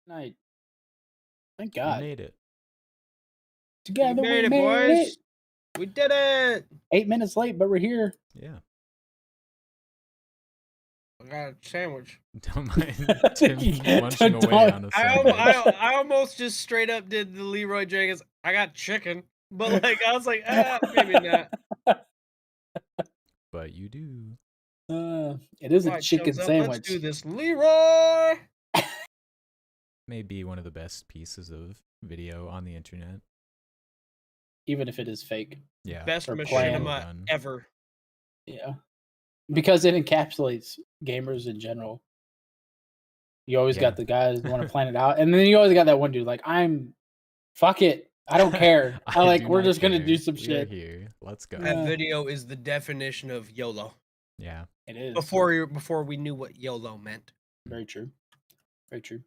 Night. Thank We God. made it. Together we made it, made boys. it. We did it. 8 minutes late, but we're here. Yeah. I got a sandwich. Don't mind Tim munching away on a sandwich. I almost just straight up did the Leroy Jenkins. I got chicken, but like I was like, maybe not. But you do. It is a Right, chicken thumbs up. sandwich. Let's do this, Leroy. May be one of the best pieces of video on the internet. Even if it is fake. Yeah. Best Or machinima plan. ever. Yeah. Because it encapsulates gamers in general. You always got the guys who want to plan it out. And then you always got that one dude like, fuck it. I don't care. We're just going to do some shit. Here. Let's go. That video is the definition of YOLO. Yeah. It is. Before we knew what YOLO meant. Very true. Very true.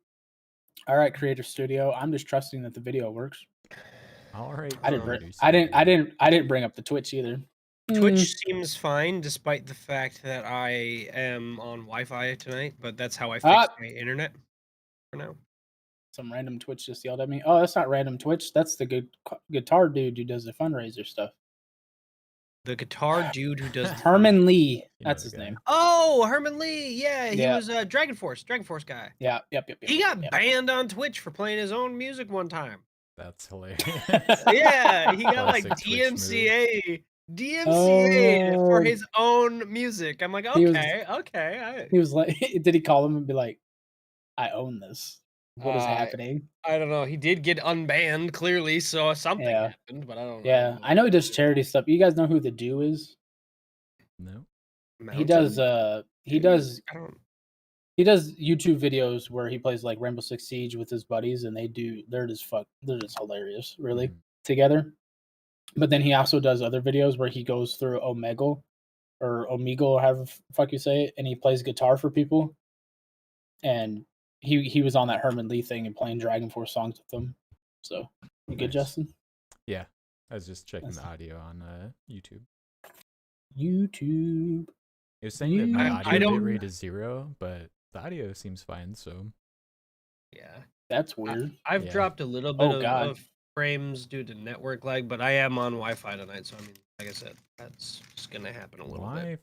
All right, Creator Studio. I'm just trusting that the video works. All right. I didn't bring up the Twitch either. Twitch seems fine, despite the fact that I am on Wi-Fi tonight. But that's how I fix my internet for now. Some random Twitch just yelled at me. Oh, that's not random Twitch. That's the good guitar dude who does the fundraiser stuff. The guitar dude who does Herman Lee. That's his name. Oh, Herman Lee. Yeah, he was a Dragon Force guy. Yeah, yep. He got banned on Twitch for playing his own music one time. That's hilarious. Yeah, he got like DMCA for his own music. I'm like, okay. He was like, did he call him and be like, I own this? What is happening? I don't know. He did get unbanned, clearly, so something happened, but I don't know. Yeah, I know he does charity stuff. You guys know who the Do is? No. He does YouTube videos where he plays like Rainbow Six Siege with his buddies, and they're just hilarious, really, together. But then he also does other videos where he goes through Omegle, or however the fuck you say it, and he plays guitar for people. And he was on that Herman Lee thing and playing Dragon Force songs with them. So, you good, Justin? Yeah, I was just checking the audio on YouTube. It was saying that my audio bit rate is 0, but the audio seems fine, so... Yeah. That's weird. I've dropped a little bit of frames due to network lag, but I am on Wi-Fi tonight, so I mean, like I said, that's just gonna happen a little bit.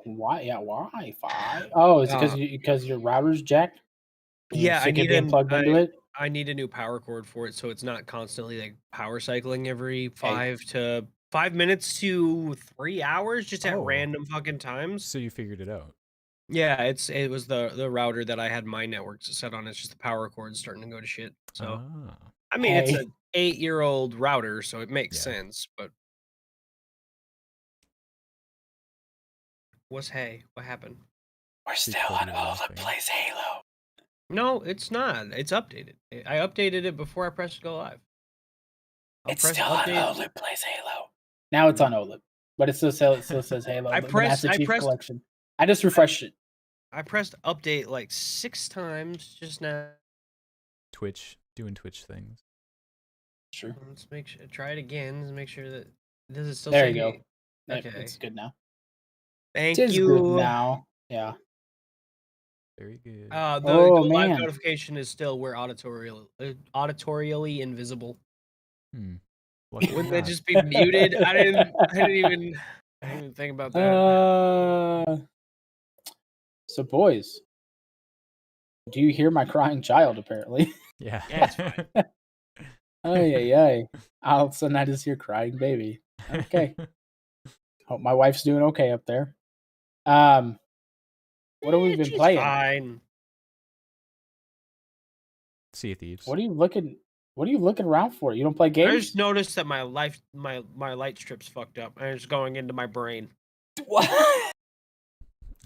Wi-Fi. Oh, is it because your router's jacked? Yeah, I need a new power cord for it, so it's not constantly like power cycling every 5 minutes to 3 hours, just at random fucking times. So you figured it out? Yeah, it was the router that I had my networks set on. It's just the power cord starting to go to shit. So I mean, it's an 8-year-old router, so it makes sense. But what happened? We're still on OLIP Plays Halo. No, it's not. It's updated. I updated it before I pressed go live. It's still on OLIP Plays Halo. Now it's on OLIP, but it still says Halo. I pressed collection. I just refreshed it. I pressed update like 6 times just now. Twitch doing Twitch things. Sure. Let's try it again. Let's make sure that does it still. There you go. Okay, it's good now. Thank you. Good now, yeah. Very good. The live notification is still we're auditorially invisible. Wouldn't that just be muted? I didn't even think about that. So, boys, do you hear my crying child? Apparently, yeah. It's fine. All of a sudden, I just hear crying baby. Okay. Hope my wife's doing okay up there. What have we been playing? Fine. Sea of Thieves. What are you looking around for? You don't play games? I just noticed that my light strip's fucked up, and it's going into my brain. What?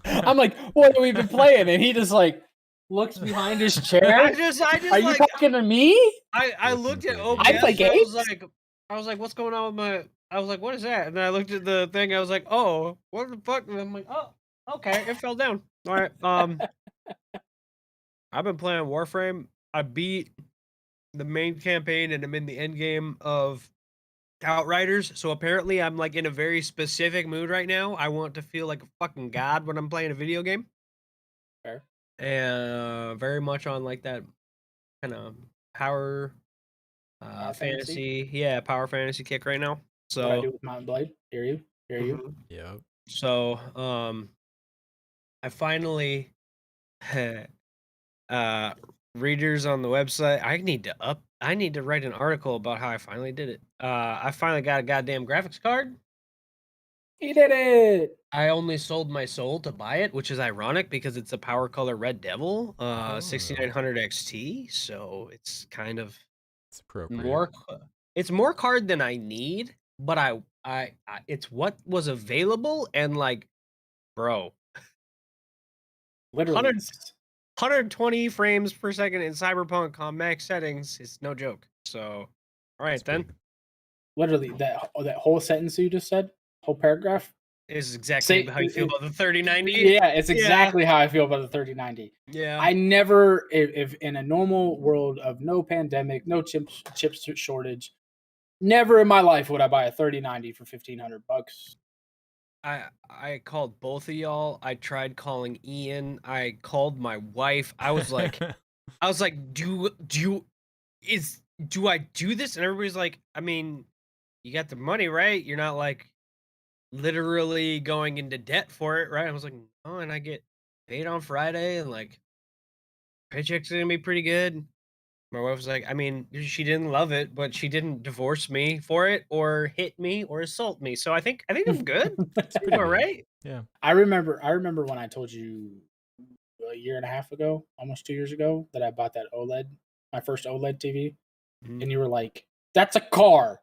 I'm like, what have we been playing? And he just like looks behind his chair. I just are you talking to me? I looked at OBS. I play games. I was like, what's going on with my? I was like, what is that? And then I looked at the thing. I was like, oh, what the fuck? And I'm like, oh, okay, it fell down. All right. I've been playing Warframe. I beat the main campaign, and I'm in the end game of Outriders. So apparently, I'm like in a very specific mood right now. I want to feel like a fucking god when I'm playing a video game. Fair. And very much on like that kind of power, fantasy. Yeah, power fantasy kick right now. So what I do with Mountain Blade. Hear you. Yep. So I finally readers on the website. I need to write an article about how I finally did it. I finally got a goddamn graphics card. He did it. I only sold my soul to buy it, which is ironic because it's a Power Color Red Devil, 6900 XT. So it's kind of appropriate. It's more card than I need, but I it's what was available, and like, bro, Literally 120 frames per second in Cyberpunk on max settings is no joke. So, all right then. Literally that whole sentence you just said, whole paragraph, is exactly how you feel about the 3090. Yeah, it's exactly how I feel about the 3090. Yeah. I never, if in a normal world of no pandemic, no chip shortage, never in my life would I buy a 3090 for $1,500. I called both of y'all. I tried calling Ian. I called my wife. I was like, do I do this? And everybody's like, I mean, you got the money, right? You're not like literally going into debt for it, right? I was like, no, and I get paid on Friday, and like paycheck's gonna be pretty good. My wife was like, I mean, she didn't love it, but she didn't divorce me for it or hit me or assault me. So I think I'm good. All right. Yeah. I remember when I told you a year and a half ago, almost 2 years ago, that I bought that OLED, my first OLED TV, and you were like, "That's a car."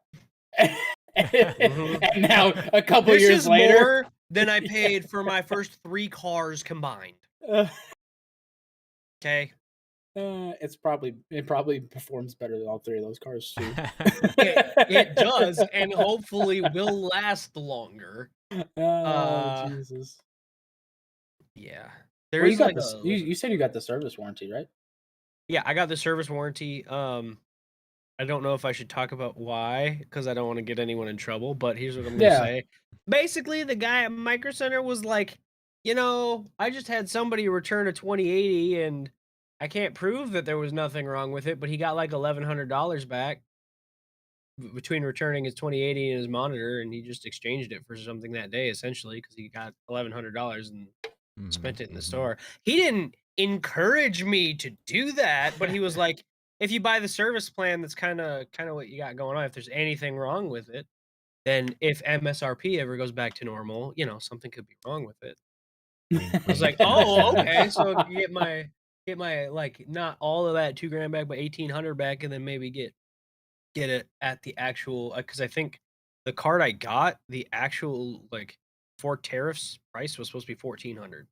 And now a couple years later, more than I paid for my first 3 cars combined. Okay. It probably performs better than all 3 of those cars too. it does, and hopefully will last longer. Oh, Jesus. Yeah. Well, you got this. You said you got the service warranty, right? Yeah, I got the service warranty. I don't know if I should talk about why, because I don't want to get anyone in trouble, but here's what I'm going to say. Basically, the guy at Micro Center was like, I just had somebody return a 2080, and I can't prove that there was nothing wrong with it, but he got like $1,100 back between returning his 2080 and his monitor, and he just exchanged it for something that day, essentially, because he got $1,100 and spent it in the store. He didn't encourage me to do that, but he was like, if you buy the service plan, that's kind of what you got going on. If there's anything wrong with it, then if MSRP ever goes back to normal, something could be wrong with it. I was like, oh, okay. So get my like not all of that $2,000 back, but 1,800 back, and then maybe get it at the actual, because I think the card I got, the actual like for tariffs price was supposed to be 1,400.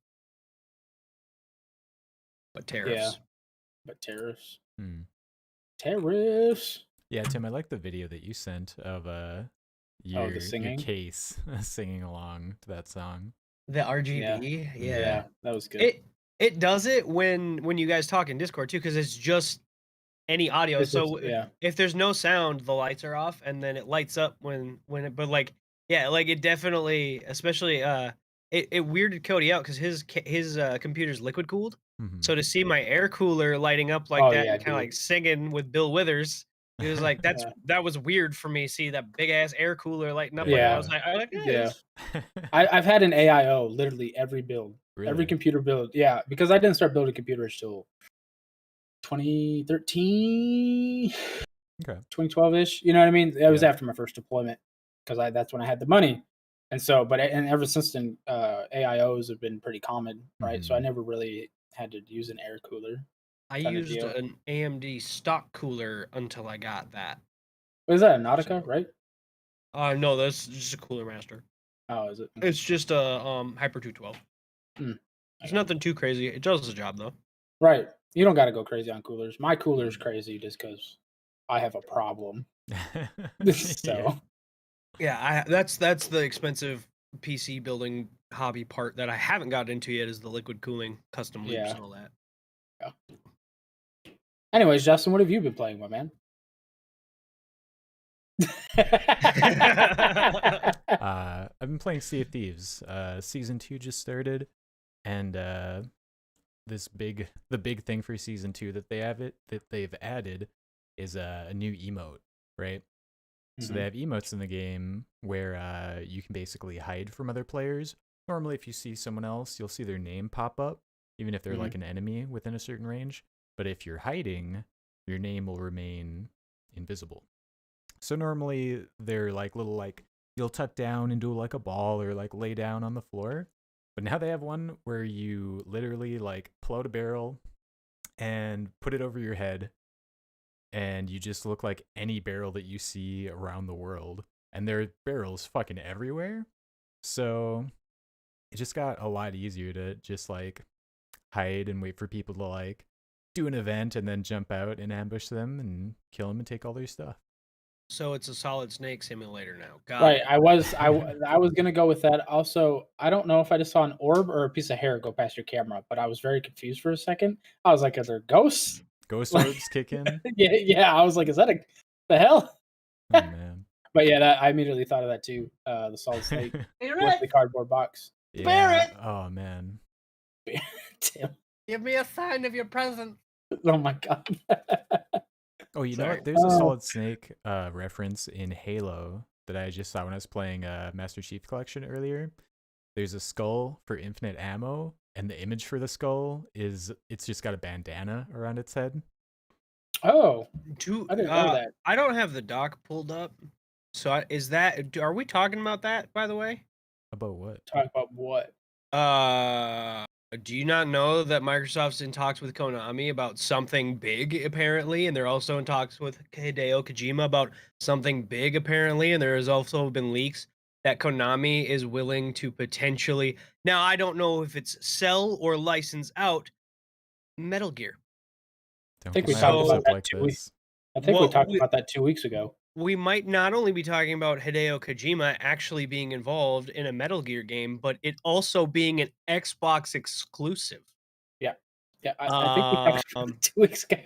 But tariffs. Yeah. But tariffs. Tariffs. Yeah, Tim, I like the video that you sent of your case singing along to that song. The RGB. Yeah, that was good. It does it when you guys talk in Discord too, because it's just any audio. If there's no sound, the lights are off, and then it lights up when it. But like, yeah, like it definitely, especially it weirded Cody out because his computer's liquid cooled. So to see my air cooler lighting up like that, and kind of like singing with Bill Withers, it was like that was weird for me. See that big ass air cooler lighting up. Like that. I was like, I've had an AIO literally every build, every computer build. Yeah, because I didn't start building computers till 2013, 2012-ish. You know what I mean? It was after my first deployment because that's when I had the money. And so, and ever since then, AIOs have been pretty common, right? So I never really had to use an air cooler. I used an AMD stock cooler until I got that. Is that a Nautica, right? No, that's just a Cooler Master. Oh, is it? It's just a Hyper 212. It's nothing too crazy. It does the job though. Right. You don't got to go crazy on coolers. My cooler's crazy just because I have a problem. So. Yeah, that's the expensive PC building hobby part that I haven't got into yet is the liquid cooling, custom loops and all that. Yeah. Anyways, Justin, what have you been playing, my man? I've been playing Sea of Thieves. Season 2 just started, and the big thing for season 2 that they've added is a new emote, right? So they have emotes in the game where you can basically hide from other players. Normally, if you see someone else, you'll see their name pop up, even if they're like an enemy within a certain range. But if you're hiding, your name will remain invisible. So normally they're like little like you'll tuck down into like a ball or like lay down on the floor. But now they have one where you literally like pull out a barrel and put it over your head, and you just look like any barrel that you see around the world. And there are barrels fucking everywhere. So it just got a lot easier to just like hide and wait for people to like do an event and then jump out and ambush them and kill them and take all their stuff. So it's a Solid Snake simulator now. Got Right. it. I was gonna go with that. Also, I don't know if I just saw an orb or a piece of hair go past your camera, but I was very confused for a second. I was like, "Are there ghosts? Ghost orbs kick in?" Yeah. I was like, "Is that the hell?" Oh man. But yeah, I immediately thought of that too. The Solid Snake with the cardboard box. Yeah. Barrett! Oh man. Tim. Give me a sign of your presence. Oh my god. Oh, you know what? There's a Solid Snake reference in Halo that I just saw when I was playing Master Chief Collection earlier. There's a skull for infinite ammo, and the image for the skull is it's just got a bandana around its head. Oh, I didn't know that. I don't have the doc pulled up. So are we talking about that, by the way? About what? Talk about what? Do you not know that Microsoft's in talks with Konami about something big, apparently, and they're also in talks with Hideo Kojima about something big, apparently, and there has also been leaks that Konami is willing to potentially, now I don't know if it's sell or license out Metal Gear. I think we talked about that 2 weeks. I think we talked about that 2 weeks ago. We might not only be talking about Hideo Kojima actually being involved in a Metal Gear game, but it also being an Xbox exclusive. Yeah. I think we talked about it 2 weeks ago.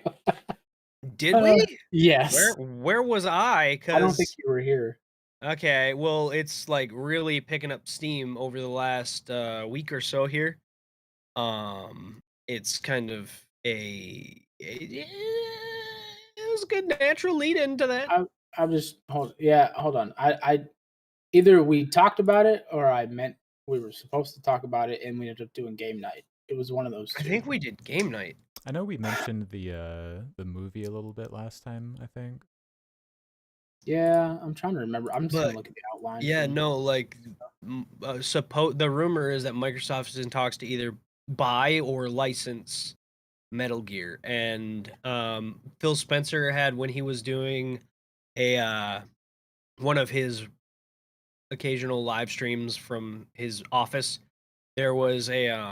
Did we? Yes. Where was I? I don't think you were here. Okay, well, it's like really picking up steam over the last week or so here. It's kind of it was a good natural lead into that. I'm just hold on. I either we talked about it or I meant we were supposed to talk about it and we ended up doing game night. It was one of those two. I think we did game night. I know we mentioned the movie a little bit last time, I think. Yeah, I'm trying to remember. I'm just gonna look at the outline. Yeah, no, like the rumor is that Microsoft is in talks to either buy or license Metal Gear, and Phil Spencer had, when he was doing a one of his occasional live streams from his office, there was a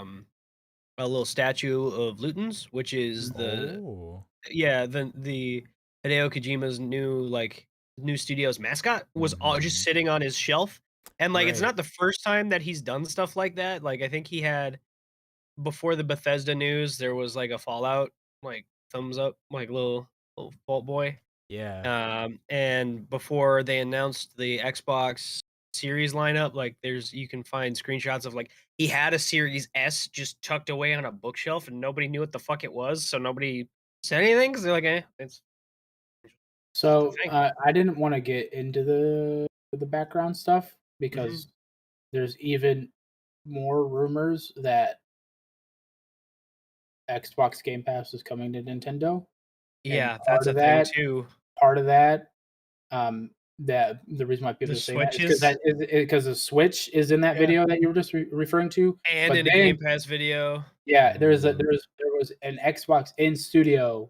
little statue of Lutens, which is the Hideo Kojima's new studio's mascot, was all just sitting on his shelf. And like it's not the first time that he's done stuff like that. Like I think he had, before the Bethesda news, there was like a Fallout like thumbs up, like little Fault Boy. Yeah. And before they announced the Xbox Series lineup, like you can find screenshots of like he had a Series S just tucked away on a bookshelf and nobody knew what the fuck it was, so nobody said anything because they're like, it's. So I didn't want to get into the background stuff because there's even more rumors that Xbox Game Pass is coming to Nintendo. Yeah, that's a thing too. Part of that, that the reason why people are saying that is because the Switch is in that video that you were just referring to, and in a Game Pass video. Yeah, there was an Xbox in studio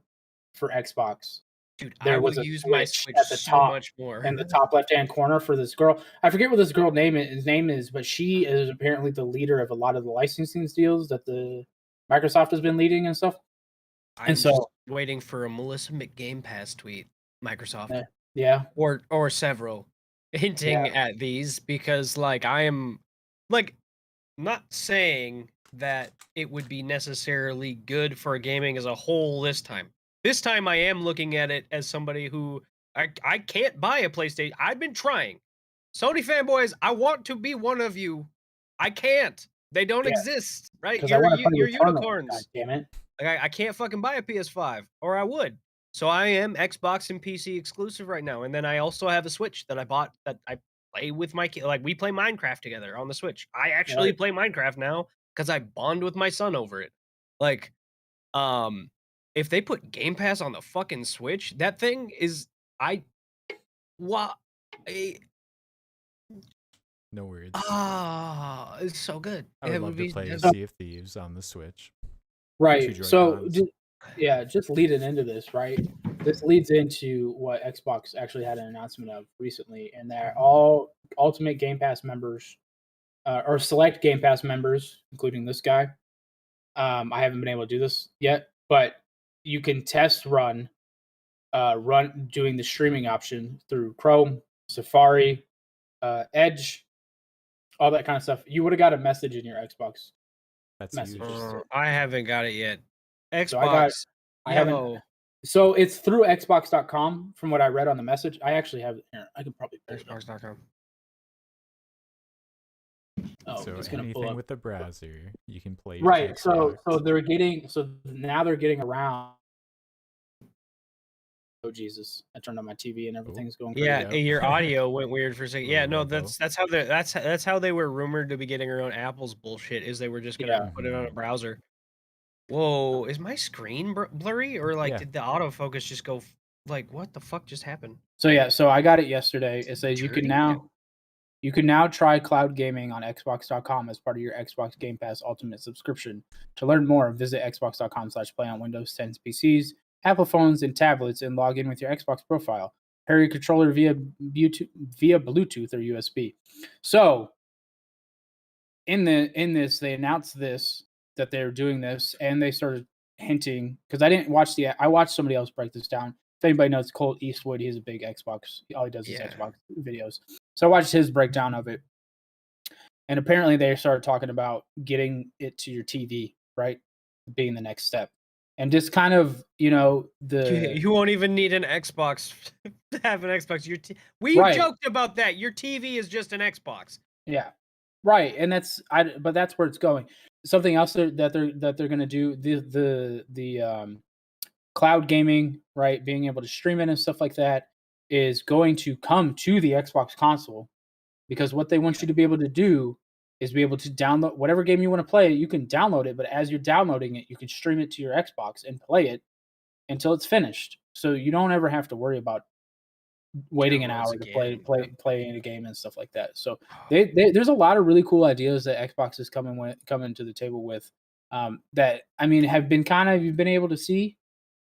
for Xbox. Dude, I will use my Switch at the top, much more. In the top left-hand corner for this girl. I forget what this girl name is, but she is apparently the leader of a lot of the licensing deals that the Microsoft has been leading and stuff. I'm just waiting for a Melissa McGame Pass tweet, Microsoft. Yeah. Or several hinting at these, because like I am like not saying that it would be necessarily good for gaming as a whole this time. This time I am looking at it as somebody who I can't buy a PlayStation. I've been trying. Sony fanboys, I want to be one of you. I can't. They don't exist, right? Because I want to play You're Returnal. unicorns. God damn it! Like I can't fucking buy a PS5, or I would. So I am Xbox and PC exclusive right now, and then I also have a Switch that I bought that I play with my kid. Like we play Minecraft together on the Switch. I actually play Minecraft now because I bond with my son over it. Like, if they put Game Pass on the fucking Switch, that thing is what. No worries. It's so good. I would love to play Sea of Thieves on the Switch. Right. So, just leading into this, right? This leads into what Xbox actually had an announcement of recently, and that all Ultimate Game Pass members, or select Game Pass members, including this guy, I haven't been able to do this yet, but you can test run doing the streaming option through Chrome, Safari, Edge, all that kind of stuff. You would have got a message in your Xbox. That's I haven't got it yet. Xbox. So I haven't. So it's through Xbox.com from what I read on the message. I actually have it here. I can probably pull Xbox.com. Oh, so it's anything with the browser, you can play. Right. So now they're getting around. Oh Jesus! I turned on my TV and everything's going crazy. Yeah, your audio went weird for a second. Yeah, no, that's how they were rumored to be getting around Apple's bullshit. Is they were just gonna put it on a browser. Whoa, is my screen blurry, or did the autofocus just go like what the fuck just happened? So I got it yesterday. It says you can now try cloud gaming on Xbox.com as part of your Xbox Game Pass Ultimate subscription. To learn more, visit Xbox.com/play on Windows 10 PCs, Apple phones, and tablets, and log in with your Xbox profile. Pair your controller via Bluetooth or USB. So, in this, they announced that they're doing this, and they started hinting because I didn't watch I watched somebody else break this down. If anybody knows Colt Eastwood, he's a big Xbox. All he does is Xbox videos. So I watched his breakdown of it, and apparently they started talking about getting it to your TV, right, being the next step. And just kind of, you won't even need an Xbox to have an Xbox. We joked about that. Your TV is just an Xbox. Yeah, right. And but that's where it's going. Something else that they're going to do, the cloud gaming, right, being able to stream it and stuff like that, is going to come to the Xbox console, because what they want you to be able to do is be able to download whatever game you want to play. You can download it, but as you're downloading it, you can stream it to your Xbox and play it until it's finished. So you don't ever have to worry about waiting an hour to play a game and stuff like that. So there's a lot of really cool ideas that Xbox is coming to the table with, that have been you've been able to see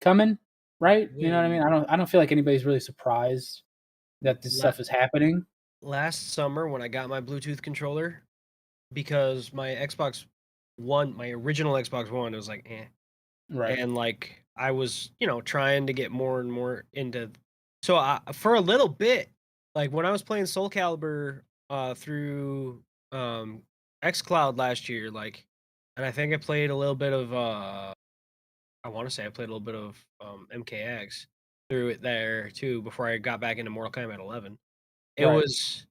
coming, right? You know what I mean? I don't feel like anybody's really surprised that this stuff is happening. Last summer when I got my Bluetooth controller, because my Xbox One, my original Xbox One, it was like, right? And I was, trying to get more and more into. So for a little bit, like when I was playing Soul Calibur through xCloud last year, and I think I played a little bit of I want to say I played a little bit of MKX through it there too before I got back into Mortal Kombat 11. It was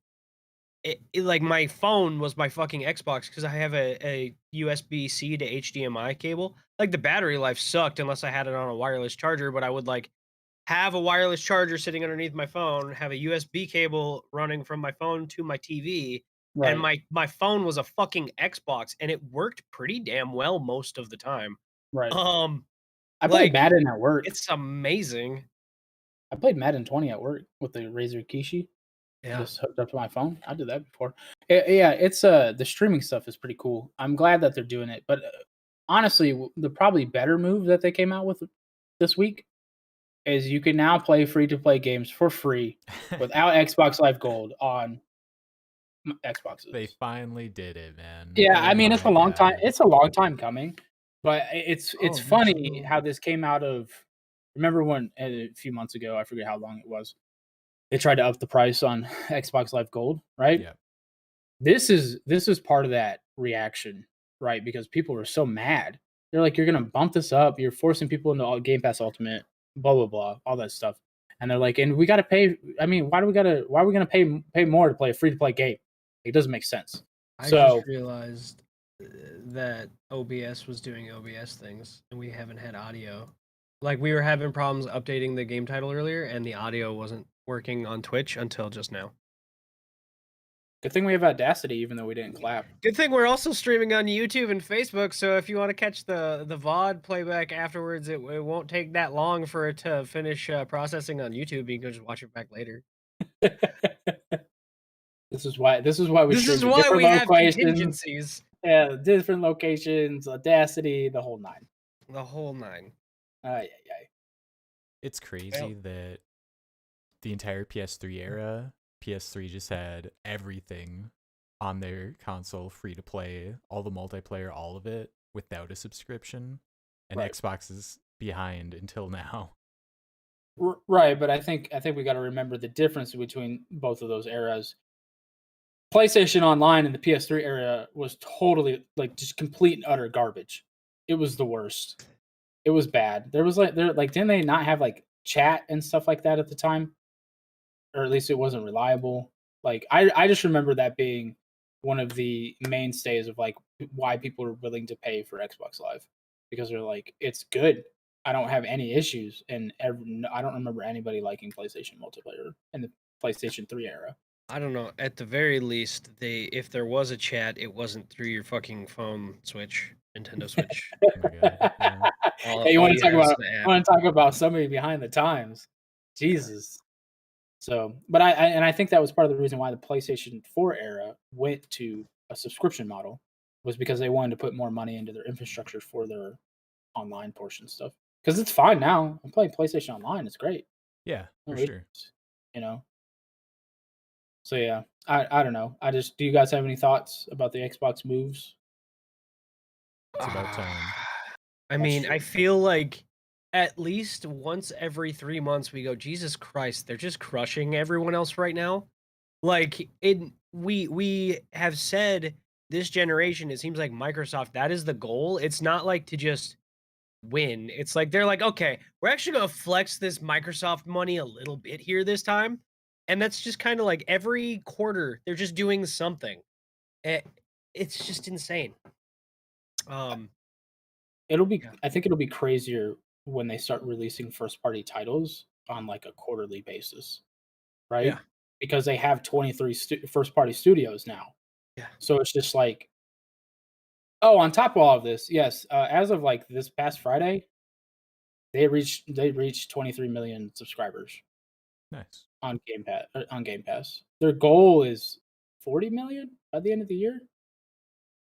like my phone was my fucking Xbox because I have a USB-C to HDMI cable. Like the battery life sucked unless I had it on a wireless charger, but I would have a wireless charger sitting underneath my phone, have a USB cable running from my phone to my TV, and my phone was a fucking Xbox, and it worked pretty damn well most of the time. Right. I played Madden at work. It's amazing. I played Madden 20 at work with the Razer Kishi. Yeah. Just hooked up to my phone. I did that before. Yeah, it's the streaming stuff is pretty cool. I'm glad that they're doing it. But honestly, the probably better move that they came out with this week is you can now play free-to-play games for free without Xbox Live Gold on Xboxes. They finally did it, man. Yeah, it's a long time. It's a long time coming, but it's funny how this came out of. Remember when a few months ago, I forget how long it was, they tried to up the price on Xbox Live Gold, right? Yeah. This is part of that reaction, right? Because people were so mad. They're like, you're gonna bump this up. You're forcing people into Game Pass Ultimate, blah blah blah, all that stuff. And they're like, and we gotta pay. Why are we gonna pay more to play a free to play game? It doesn't make sense. I just realized that OBS was doing OBS things, and we haven't had audio. Like, we were having problems updating the game title earlier, and the audio wasn't working on Twitch until just now. Good thing we have Audacity, even though we didn't clap. Good thing we're also streaming on YouTube and Facebook, so if you want to catch the VOD playback afterwards, it won't take that long for it to finish processing on YouTube. You can just watch it back later. This is why we This stream is to why different we have locations. contingencies. Yeah, different locations, Audacity, the whole nine. The whole nine. Yeah. It's crazy that the entire PS3 era, PS3 just had everything on their console free to play, all the multiplayer, all of it without a subscription, and Right. Xbox is behind until now. Right, but I think we got to remember the difference between both of those eras. PlayStation Online in the PS3 era was totally like just complete and utter garbage. It was the worst. It was bad. There was didn't they not have like chat and stuff like that at the time? Or at least it wasn't reliable. Like I just remember that being one of the mainstays of like why people are willing to pay for Xbox Live, because they're like, it's good. I don't have any issues, and I don't remember anybody liking PlayStation multiplayer in the PlayStation 3 era. I don't know. At the very least, if there was a chat, it wasn't through your fucking phone Switch, Nintendo Switch. Oh my God, yeah. Hey, you want to talk about somebody behind the times? Jesus. So, but I think that was part of the reason why the PlayStation 4 era went to a subscription model, was because they wanted to put more money into their infrastructure for their online portion stuff. Because it's fine now. I'm playing PlayStation Online. It's great. Yeah, for sure. You know. So yeah, I don't know. Do you guys have any thoughts about the Xbox moves? It's about time. I mean, I feel like at least once every 3 months we go, Jesus Christ, they're just crushing everyone else right now. Like, we have said this generation, it seems like Microsoft, that is the goal. It's not like to just win. It's like they're like, okay, we're actually gonna flex this Microsoft money a little bit here this time. And that's just kind of like every quarter they're just doing something. It's just insane. I think it'll be crazier when they start releasing first party titles on like a quarterly basis, right? Yeah. Because they have 23 first party studios now. Yeah. So it's just like, oh, on top of all of this, yes, as of like this past Friday, they reached 23 million subscribers. Nice. On Game Pass. Their goal is 40 million by the end of the year,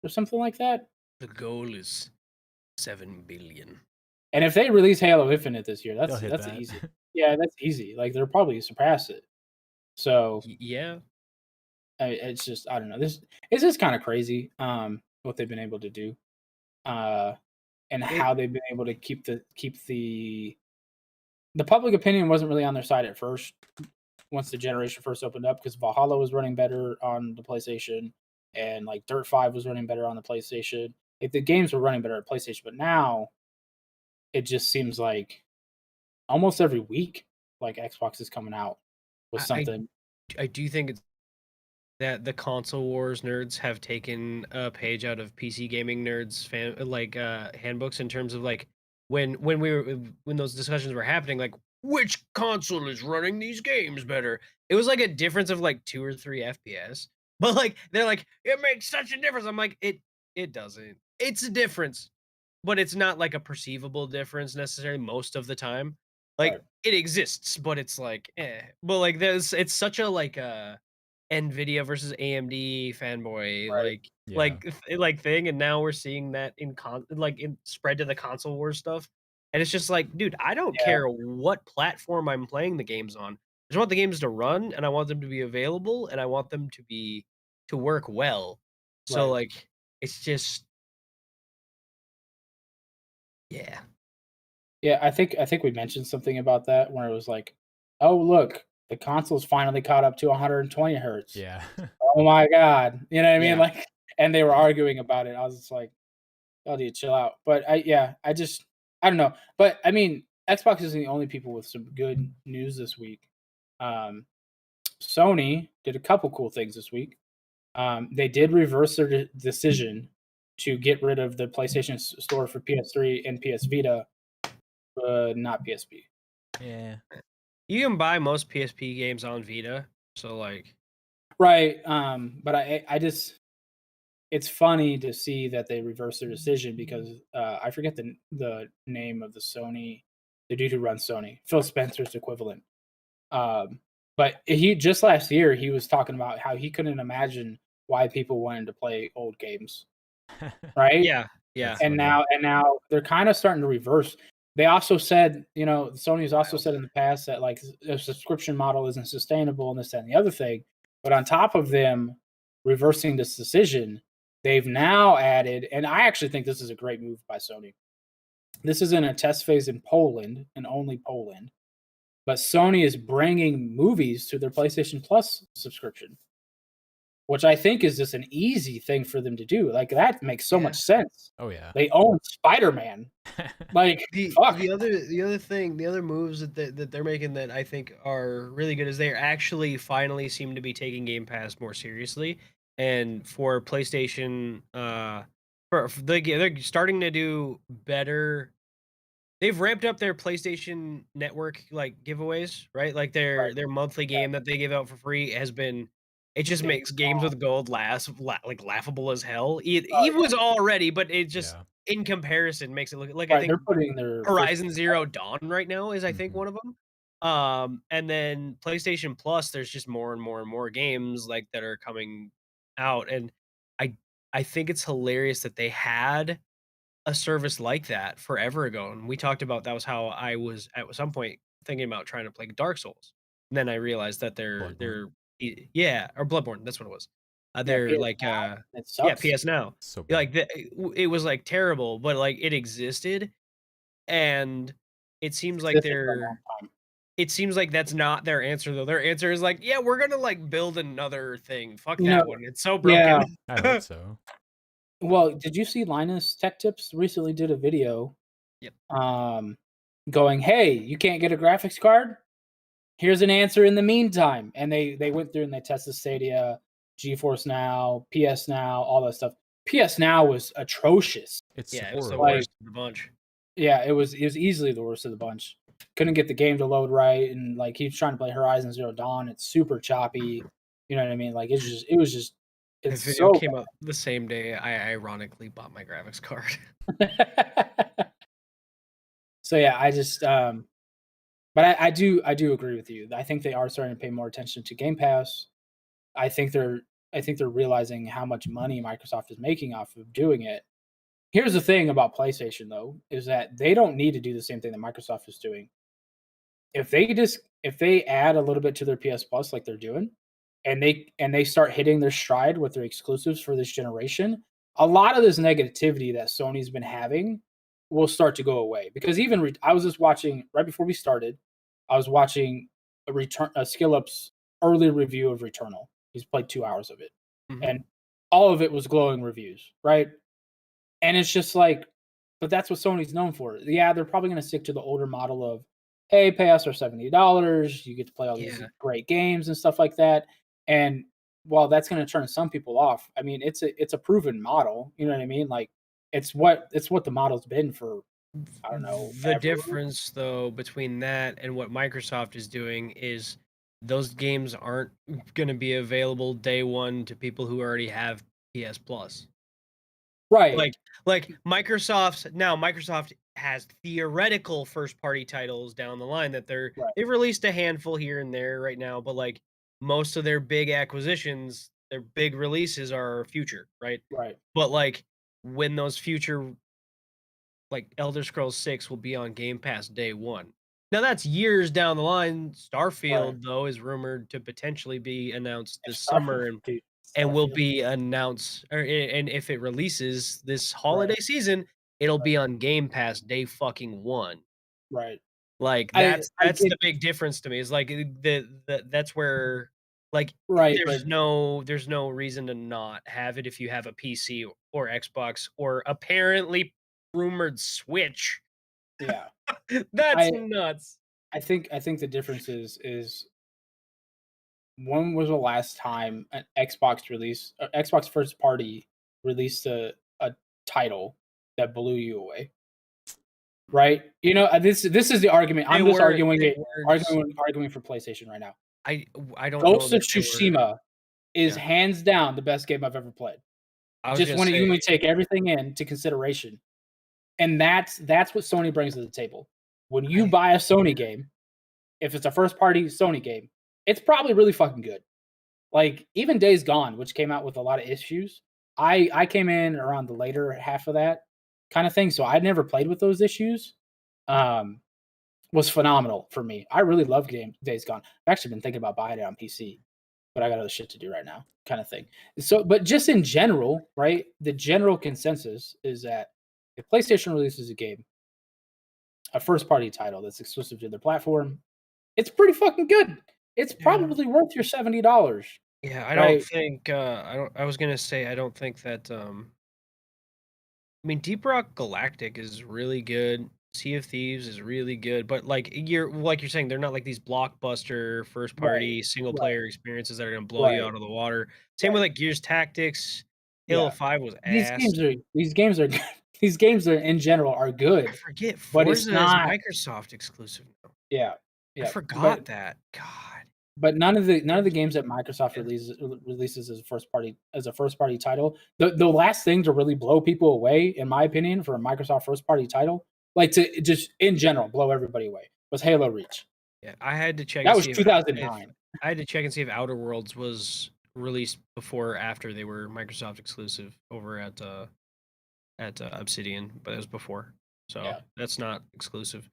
or something like that. The goal is 7 billion. And if they release Halo Infinite this year, that's that. easy. Yeah, that's easy. Like they'll probably surpass it. So yeah, it's just, I don't know. It's just kind of crazy. What they've been able to do, and how they've been able to keep the public opinion wasn't really on their side at first. Once the generation first opened up, because Valhalla was running better on the PlayStation, and like Dirt 5 was running better on the PlayStation. Like the games were running better at PlayStation, but now it just seems like almost every week, like Xbox is coming out with something. I do think it's that the console wars nerds have taken a page out of PC gaming nerds handbooks, in terms of like when those discussions were happening, like which console is running these games better. It was like a difference of like 2 or 3 FPS, but like they're like, it makes such a difference. I'm like, it doesn't. It's a difference, but it's not like a perceivable difference necessarily most of the time. Like it exists, but it's like, but like it's such a like NVIDIA versus AMD fanboy like thing, and now we're seeing that in spread to the console war stuff, and it's just like, dude, I don't care what platform I'm playing the games on. I just want the games to run, and I want them to be available, and I want them to work well. So like, it's just, yeah. I think we mentioned something about that where it was like, oh look, the console's finally caught up to 120 hertz. Yeah. Oh my god, you know what I mean? Like, and they were arguing about it. I was just like, oh, dude, chill out. But I don't know. But I mean, Xbox isn't the only people with some good news this week. Sony did a couple cool things this week. They did reverse their decision to get rid of the PlayStation Store for PS3 and PS Vita, not PSP. Yeah. You can buy most PSP games on Vita, so like. Right, but I just it's funny to see that they reversed their decision because I forget the name of the dude who runs Sony, Phil Spencer's equivalent. But he just last year he was talking about how he couldn't imagine why people wanted to play old games, right? Yeah. And now they're kind of starting to reverse. They also said, Sony's also said in the past that like a subscription model isn't sustainable and this, that, and the other thing. But on top of them reversing this decision, they've now added, and I actually think this is a great move by Sony. This is in a test phase in Poland and only Poland. But Sony is bringing movies to their PlayStation Plus subscription, which I think is just an easy thing for them to do. Like that makes so much sense. Oh yeah. They own Spider-Man. Like the fuck. the other moves that they're making that I think are really good is they actually finally seem to be taking Game Pass more seriously. And for PlayStation, they're starting to do better. They've ramped up their PlayStation Network like giveaways, right? Like their monthly game that they give out for free has been. It just makes games with gold like laughable as hell. It was already, but it just in comparison makes it look like I think they're putting their Horizon Zero Dawn right now is I think one of them. And then PlayStation Plus, there's just more and more and more games like that are coming out, and I think it's hilarious that they had a service like that forever ago, and we talked about that was how I was at some point thinking about trying to play Dark Souls, and then I realized that they're or Bloodborne, that's what it was. They're PS like Now, it sucks. PS Now. So Like it was like terrible, but like it existed, and it seems like it seems like that's not their answer though. Their answer is like, yeah, we're gonna like build another thing. Fuck that one. It's so broken. Yeah. I hope so. Well, did you see Linus Tech Tips recently did a video? Yep. Going, hey, you can't get a graphics card? Here's an answer in the meantime. And they went through and they tested Stadia, GeForce Now, PS Now, all that stuff. PS Now was atrocious. It's it was the horrible. worst of the bunch. Yeah, it was easily the worst of the bunch. Couldn't get the game to load right, and like he's trying to play Horizon Zero Dawn. It's super choppy. You know what I mean? Like it was just. The It's video so came up the same day I ironically bought my graphics card. So yeah, I just but I do agree with you. I think they are starting to pay more attention to Game Pass. I think they're realizing how much money Microsoft is making off of doing it. Here's the thing about PlayStation though, is that they don't need to do the same thing that Microsoft is doing. If they add a little bit to their PS Plus like they're doing, and they start hitting their stride with their exclusives for this generation, a lot of this negativity that Sony's been having will start to go away. Because even I was just watching right before we started, I was watching a Skill Up's early review of Returnal. He's played 2 hours of it, and all of it was glowing reviews, right? And it's just like, but that's what Sony's known for. Yeah, they're probably going to stick to the older model of, hey, pay us our $70, you get to play all these great games and stuff like that. And while that's going to turn some people off, I mean, it's a proven model. You know what I mean? Like, it's what the model's been for. I don't know. The difference though between that and what Microsoft is doing is those games aren't going to be available day one to people who already have PS Plus. Right. Like Microsoft has theoretical first party titles down the line that they've released a handful here and there right now, but like most of their big acquisitions, their big releases are future, right? Right. But like when those future, like Elder Scrolls 6 will be on Game Pass day one. Now that's years down the line. Starfield though is rumored to potentially be announced this summer and will be announced, and if it releases this holiday season, it'll be on Game Pass day fucking one. Right. Like that's the big difference to me. Is like that's where like there's no reason to not have it if you have a PC or Xbox or apparently rumored Switch. Yeah. That's nuts. I think the difference is when was the last time an Xbox first party released a title that blew you away? Right? You know, this is the argument. I'm just arguing for PlayStation right now. I don't know Ghost of that they were. Tsushima is Yeah. hands down the best game I've ever played. I was Just gonna when you say, take everything into consideration. And that's what Sony brings to the table. When you buy a Sony game, if it's a first party Sony game, it's probably really fucking good. Like even Days Gone, which came out with a lot of issues, I came in around the later half of that kind of thing, so I never played with those issues. Was phenomenal for me. I really love Days Gone. I've actually been thinking about buying it on PC, but I got other shit to do right now, kind of thing. So, but just in general, right? The general consensus is that if PlayStation releases a game, a first party title that's exclusive to their platform, it's pretty fucking good. It's probably worth your $70. Yeah, I don't think I was gonna say I don't think that I mean Deep Rock Galactic is really good. Sea of Thieves is really good, but like you're saying, they're not like these blockbuster first party single player experiences that are gonna blow you out of the water. Same with like Gears Tactics. Halo 5 was ass. These games are these games are in general are good. I forget but it's Forza is not Microsoft exclusive now. yeah. I forgot that. God. But none of the games that Microsoft releases as a first party title. The last thing to really blow people away, in my opinion, for a Microsoft first party title, like to just in general blow everybody away, was Halo Reach. Yeah, I had to check. That was 2009. I had to check and see if Outer Worlds was released before or after they were Microsoft exclusive over at Obsidian, but it was before, so that's not exclusive.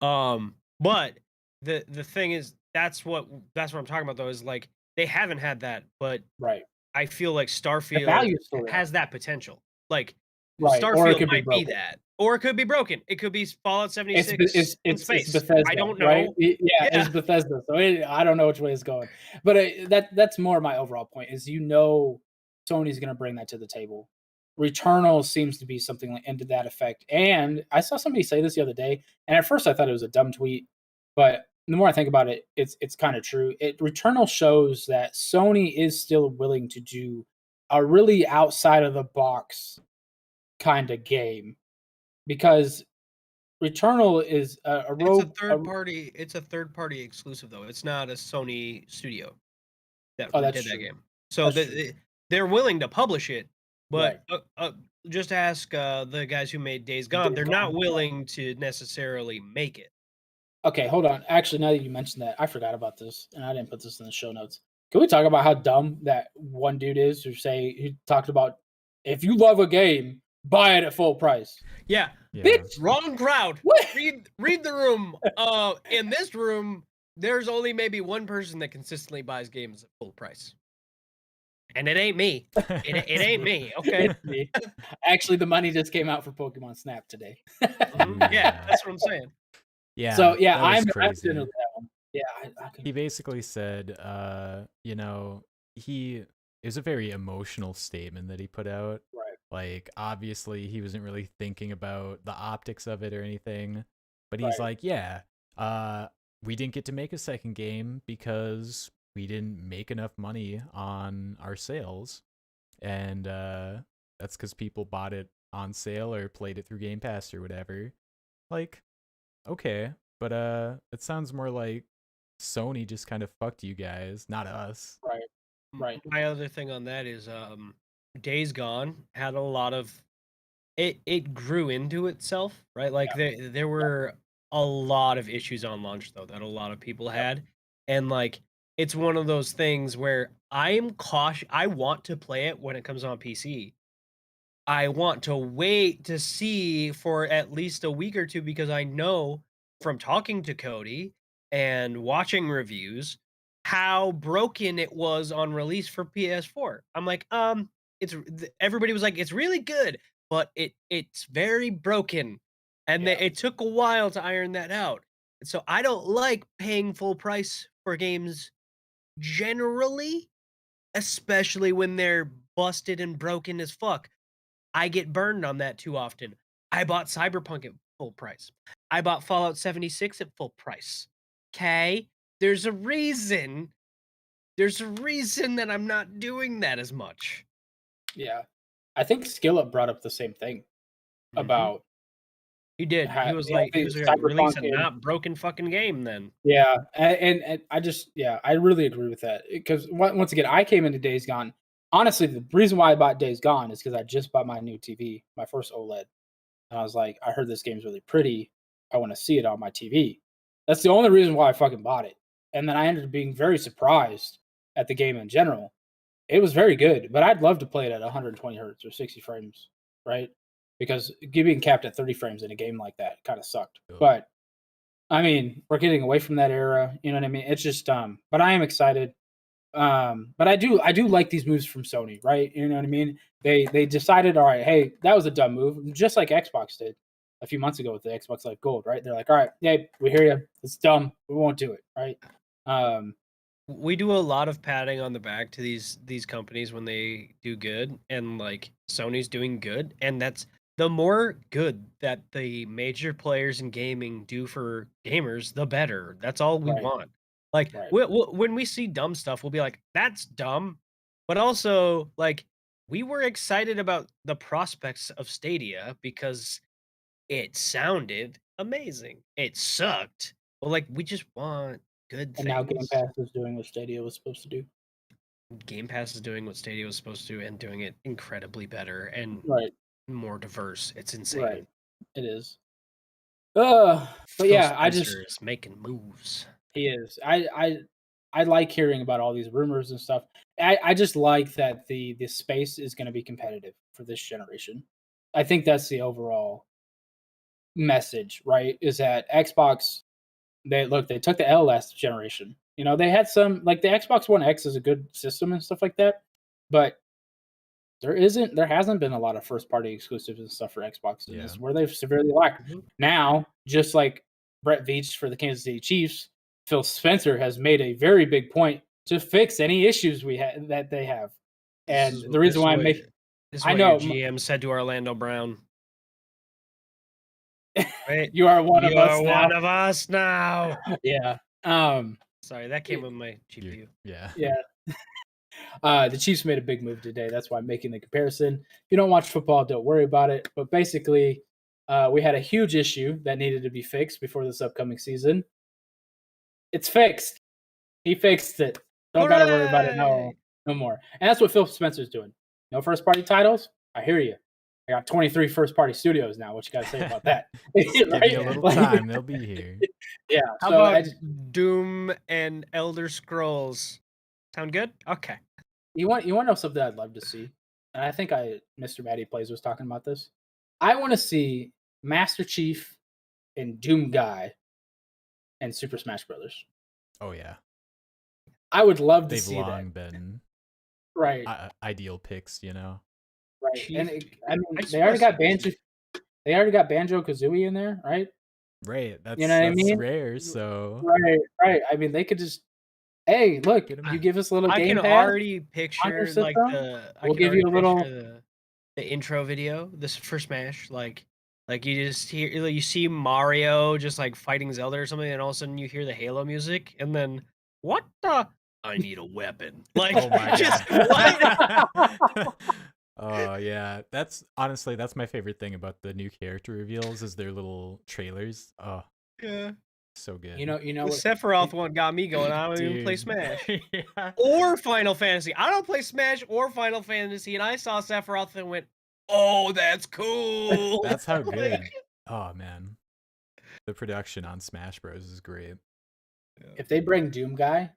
But the thing is, that's what I'm talking about though. Is like they haven't had that, but I feel like Starfield has that potential. Like Starfield might be that, or it could be broken. It could be Fallout 76 in space. It's Bethesda, I don't know. Right? It's Bethesda, so I don't know which way it's going. But that's more my overall point. Is Sony's going to bring that to the table. Returnal seems to be something like into that effect. And I saw somebody say this the other day, and at first I thought it was a dumb tweet, but the more I think about it, it's kind of true. Returnal shows that Sony is still willing to do a really outside of the box kind of game, because Returnal is a rogue. It's a third party. It's a third party exclusive though. It's not a Sony studio that did that game. So they're willing to publish it, but just ask the guys who made Days Gone. They're not willing to necessarily make it. Okay, hold on. Actually, now that you mentioned that, I forgot about this, and I didn't put this in the show notes. Can we talk about how dumb that one dude is who talked about, if you love a game, buy it at full price? Yeah. Bitch, wrong crowd. What? Read the room. In this room, there's only maybe one person that consistently buys games at full price. And it ain't me. It ain't me, okay? It's me. Actually, the money just came out for Pokemon Snap today. Yeah, that's what I'm saying. Yeah. So I'm crazy. That one. Yeah, he basically said, you know, it was a very emotional statement that he put out. Right. Like, obviously, he wasn't really thinking about the optics of it or anything, but he's like, yeah, we didn't get to make a second game because we didn't make enough money on our sales, and that's because people bought it on sale or played it through Game Pass or whatever. Like, okay, but it sounds more like Sony just kind of fucked you guys, not us. Right. My other thing on that is Days Gone had a lot of it grew into itself, right? Like there were a lot of issues on launch though that a lot of people had, and like it's one of those things where I am cautious. I want to play it when it comes on PC. I want to wait to see for at least a week or two, because I know from talking to Cody and watching reviews how broken it was on release for PS4. I'm like, everybody was like, it's really good, but it's very broken, and it took a while to iron that out. And so I don't like paying full price for games generally, especially when they're busted and broken as fuck. I get burned on that too often. I bought Cyberpunk at full price. I bought Fallout 76 at full price. Okay? There's a reason that I'm not doing that as much. Yeah. I think Skillup brought up the same thing about he did. how He was yeah, like, he was like, release a and not broken fucking game then. yeah, and I just I really agree with that because once again, I came into Days Gone. Honestly, the reason why I bought Days Gone is because I just bought my new TV, my first OLED, and I was like, I heard this game's really pretty. I want to see it on my TV. That's the only reason why I fucking bought it. And then I ended up being very surprised at the game in general. It was very good, but I'd love to play it at 120 hertz or 60 frames, right? Because being capped at 30 frames in a game like that kind of sucked. But I mean, we're getting away from that era. You know what I mean? It's just, but I am excited. But I do like these moves from Sony, right? You know what I mean? They decided, all right, hey, that was a dumb move, just like Xbox did a few months ago with the Xbox Live Gold, right? They're like, all right, yeah, we hear you. It's dumb. We won't do it, right? We do a lot of patting on the back to these companies when they do good, and like Sony's doing good, and that's the more good that the major players in gaming do for gamers, the better. That's all we want. Like when we see dumb stuff, we'll be like, "That's dumb," but also like we were excited about the prospects of Stadia because it sounded amazing. It sucked, but like we just want good and now Game things. Pass is doing what Stadia was supposed to do. Game Pass is doing what Stadia was supposed to and doing it incredibly better and more diverse. It's insane. Right. It is. But Phil yeah, Spencer is making moves. He is. I like hearing about all these rumors and stuff. I just like that the space is going to be competitive for this generation. I think that's the overall message, right? Is that Xbox they took the L last generation. You know, they had some like the Xbox One X is a good system and stuff like that, but there hasn't been a lot of first party exclusives and stuff for Xbox. And this is where they've severely lacked. Now, just like Brett Veach for the Kansas City Chiefs, Phil Spencer has made a very big point to fix any issues that they have. And the reason why I know your GM said to Orlando Brown. Right? You are one of us now. Yeah. Sorry, that came with my GPU. Yeah. The Chiefs made a big move today. That's why I'm making the comparison. If you don't watch football, don't worry about it. But basically, we had a huge issue that needed to be fixed before this upcoming season. It's fixed. He fixed it. Don't got to worry about it no more. And that's what Phil Spencer's doing. No first party titles. I hear you. I got 23 first party studios now. What you got to say about that? Give me a little time. They'll be here. Yeah. How about Doom and Elder Scrolls? Sound good? Okay. You want to know something I'd love to see? And I think Mr. Matty Plays was talking about this. I want to see Master Chief and Doom Guy and Super Smash Brothers. Oh yeah. I would love to see that. They've long been ideal picks, you know. Right. Chief, and I mean, they already got Banjo. They already got Banjo Kazooie in there, right? Right. That's you know what I mean? Rare. So right. I mean, they could just. Hey, look! You give us a little game I can already picture like we'll give you a little the intro video. This for Smash, like you just hear you see Mario just like fighting Zelda or something, and all of a sudden you hear the Halo music, and then what the? I need a weapon. Like, oh my just what? Oh yeah, that's honestly my favorite thing about the new character reveals is their little trailers. Oh yeah. So good. You know the Sephiroth one got me going. I don't even play Smash or Final Fantasy. I don't play Smash or Final Fantasy, and I saw Sephiroth and went, "Oh, that's cool." That's how good. Oh man, the production on Smash Bros is great. If they bring Doom Guy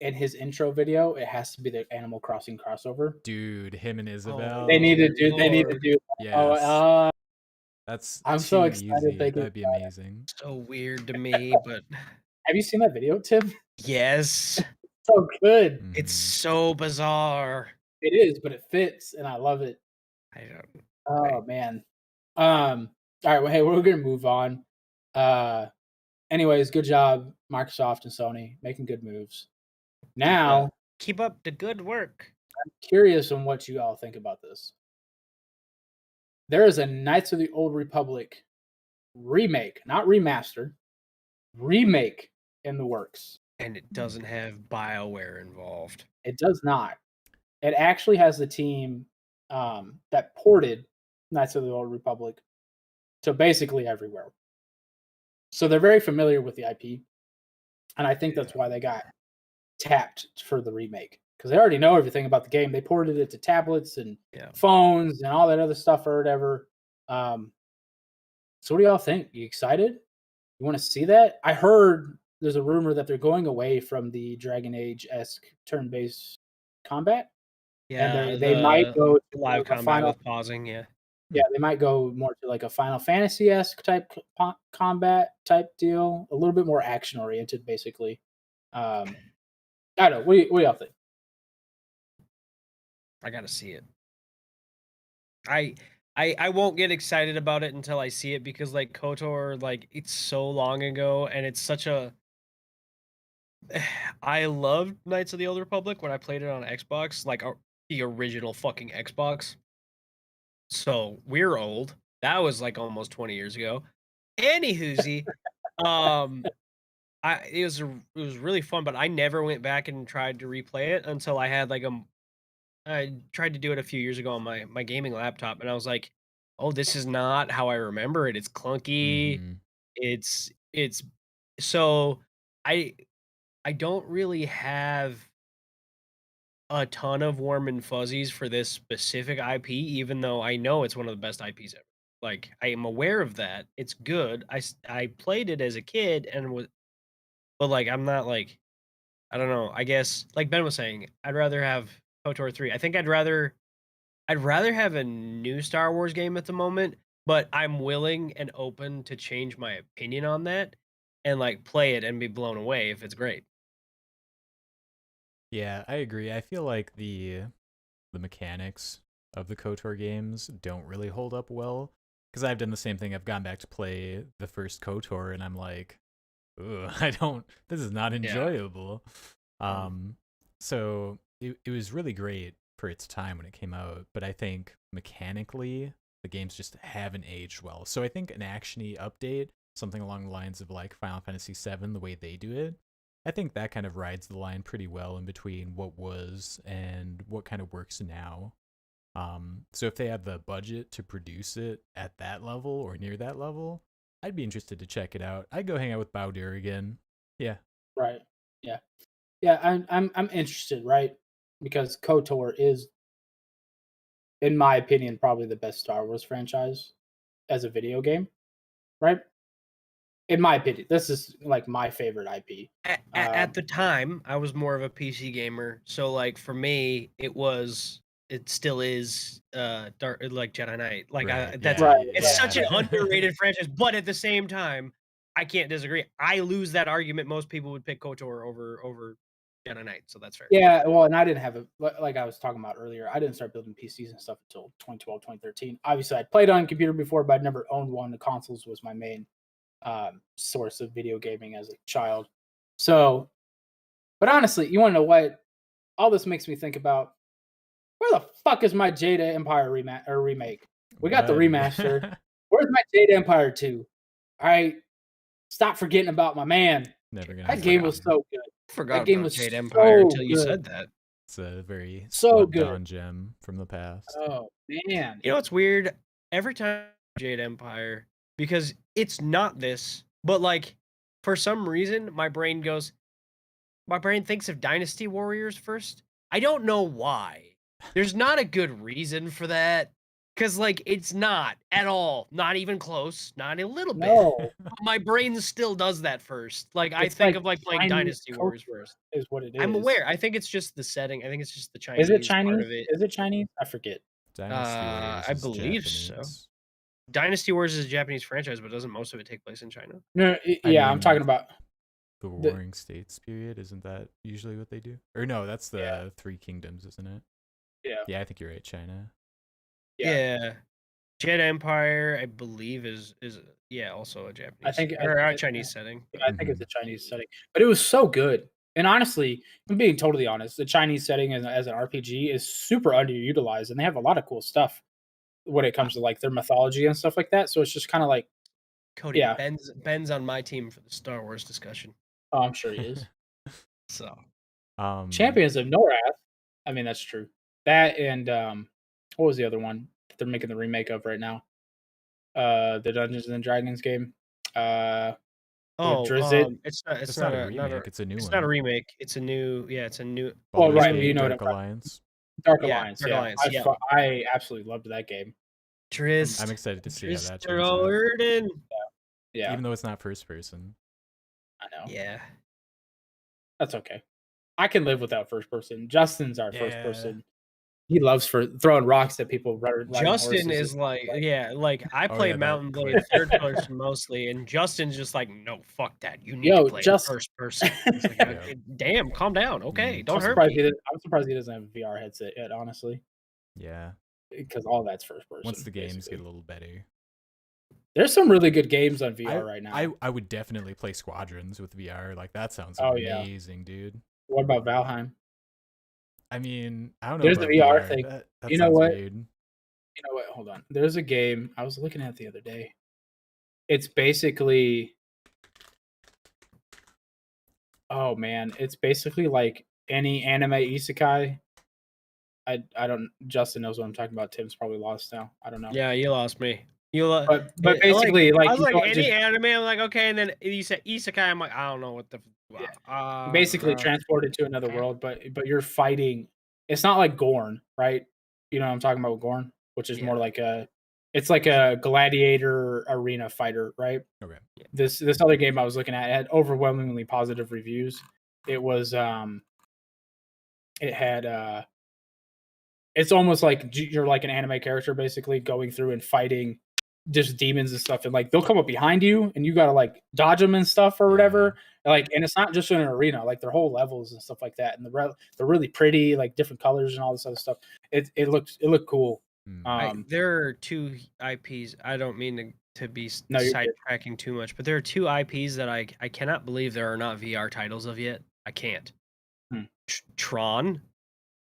in his intro video, it has to be the Animal Crossing crossover. Dude, him and Isabel. They need to do. Yes. I'm so excited. That'd be amazing. So weird to me, but have you seen that video, Tim? Yes. So good. Mm-hmm. It's so bizarre. It is, but it fits, and I love it. I don't. Oh man. All right. Well, hey, we're gonna move on. Anyways, good job, Microsoft and Sony, making good moves. Now, keep up the good work. I'm curious on what you all think about this. There is a Knights of the Old Republic remake, not remaster, remake in the works. And it doesn't have BioWare involved. It does not. It actually has the team that ported Knights of the Old Republic to basically everywhere. So they're very familiar with the IP, and I think that's why they got tapped for the remake, because they already know everything about the game. They ported it to tablets and phones and all that other stuff or whatever. So what do y'all think? You excited? You want to see that? I heard there's a rumor that they're going away from the Dragon Age-esque turn-based combat. Yeah, and they might go to live combat with pausing. Yeah, they might go more to like a Final Fantasy-esque type combat type deal, a little bit more action oriented, basically. I don't know. What do y'all think? I gotta see it. I won't get excited about it until I see it, because like KOTOR, like it's so long ago, and it's such a. I loved Knights of the Old Republic when I played it on Xbox, like the original fucking Xbox. So we're old. That was like almost 20 years ago. Anywhoozy, it was really fun, but I never went back and tried to replay it until I had like I tried to do it a few years ago on my gaming laptop, and I was like, "Oh, this is not how I remember it. It's clunky. Mhm. It's so I don't really have a ton of warm and fuzzies for this specific IP, even though I know it's one of the best IPs ever. Like, I am aware of that. It's good. I played it as a kid and but like I'm not like, I don't know. I guess like Ben was saying, I'd rather have KOTOR 3. I think I'd rather have a new Star Wars game at the moment, but I'm willing and open to change my opinion on that and like play it and be blown away if it's great. Yeah, I agree. I feel like the mechanics of the KOTOR games don't really hold up well, because I've done the same thing. I've gone back to play the first KOTOR and I'm like, ugh, this is not enjoyable. So it was really great for its time when it came out, but I think mechanically the games just haven't aged well. So I think an actiony update, something along the lines of like Final Fantasy VII, the way they do it, I think that kind of rides the line pretty well in between what was and what kind of works now. So if they have the budget to produce it at that level or near that level, I'd be interested to check it out. I'd go hang out with Bowdir again. Yeah. Right. Yeah. Yeah. I'm interested, right? Because KOTOR is, in my opinion, probably the best Star Wars franchise as a video game, right? In my opinion, this is like my favorite IP. At the time, I was more of a PC gamer, so like for me, it still is dark, like Jedi Knight. Like Right, that's yeah, it's such an yeah. underrated franchise, but at the same time, I can't disagree. I lose that argument. Most people would pick KOTOR over Jedi Knight, so that's fair. Yeah, well, and I didn't have like I was talking about earlier, I didn't start building PCs and stuff until 2012, 2013. Obviously, I'd played on a computer before, but I'd never owned one. The consoles was my main source of video gaming as a child. So, but honestly, you want to know what? All this makes me think about, where the fuck is my Jade Empire remake? We got the remaster. Where's my Jade Empire 2? All right, stop forgetting about my man. Never gonna That game was so good. I forgot That game about was Jade Empire so until you good. said that. It's a very So slept good. on gem from the past. Oh man. You know what's weird? Every time Jade Empire, because it's not this, but like for some reason my brain thinks of Dynasty Warriors first. I don't know why. There's not a good reason for that. Cause like it's not at all, not even close, not a little bit. No, My brain still does that first. Like I it's think like of like playing Chinese Dynasty Warriors culture first. is what it is. I'm aware. I think it's just the setting. I think it's just the Is it Chinese Chinese? part of it. Is it Chinese? I forget. Dynasty Warriors I is believe Japanese. so. Dynasty Wars is a Japanese franchise, but doesn't most of it take place in China? No, I'm talking about the Warring States period. Isn't that usually what they do? Or no, that's the Three Kingdoms, isn't it? Yeah. Yeah, I think you're right. China. Yeah. Jedi Empire, I believe, is also a Japanese. Or a Chinese setting. Yeah, I think it's a Chinese setting, but it was so good. And honestly, I'm being totally honest. The Chinese setting as an RPG is super underutilized, and they have a lot of cool stuff when it comes to like their mythology and stuff like that. So it's just kind of like, Cody, Ben's on my team for the Star Wars discussion. Oh, I'm sure he is. So, Champions of Norath. I mean, that's true. That and what was the other one that they're making the remake of right now? The Dungeons and Dragons game. Drizzt. It's It's not a remake. It's a new it's not a one. remake. It's a new it's a new Well, Baldur's right, Gate, you know what I'm Dark talking. Alliance. Dark Yeah, Alliance. Dark Yeah, Alliance, yeah. I absolutely loved that game. Drizzt. I'm excited to see how that Drizzt turns out. Do'Urden. Yeah, Even though it's not first person. I know. Yeah. That's okay. I can live without first person. Justin's our first Yeah. person. He loves for throwing rocks at people. Riding Justin horses is like, yeah, like I Oh, play yeah, that Mountain Blade clip. third person mostly, and Justin's just like, no, fuck that. You need Yo, to play Justin. first person. It's like, Yeah. damn, calm down. Okay, don't I'm hurt surprised me. I'm surprised he doesn't have a VR headset yet, honestly, Yeah. because all that's first person. Once the games basically. get a little better. There's some really good games on VR right now. I would definitely play Squadrons with VR. Like that sounds Oh, yeah. amazing, dude. What about Valheim? I mean, I don't know There's about the VR VR. thing. That You know sounds what? weird. You know what? Hold on. There's a game I was looking at the other day. It's basically, oh man, it's basically like any anime isekai. I don't. Justin knows what I'm talking about. Tim's probably lost now. I don't know. Yeah, you lost me. You But basically, like I was you like go any just anime. I'm like, okay, and then you said isekai. I'm like, I don't know what the. basically transported to another world, but you're fighting. It's not like Gorn, right? You know what I'm talking about with Gorn, which is more like it's like a gladiator arena fighter, right? Okay. This other game I was looking at had overwhelmingly positive reviews. It was it had it's almost like you're like an anime character basically going through and fighting just demons and stuff, and like they'll come up behind you and you gotta like dodge them and stuff or whatever. Like, and it's not just in an arena, like their whole levels and stuff like that, and they're really pretty, like different colors and all this other stuff. It looked cool. There are two IPs. I don't mean to be No, you're good. sidetracking too much, but there are two IPs that I cannot believe there are not VR titles of yet. I can't. Tron.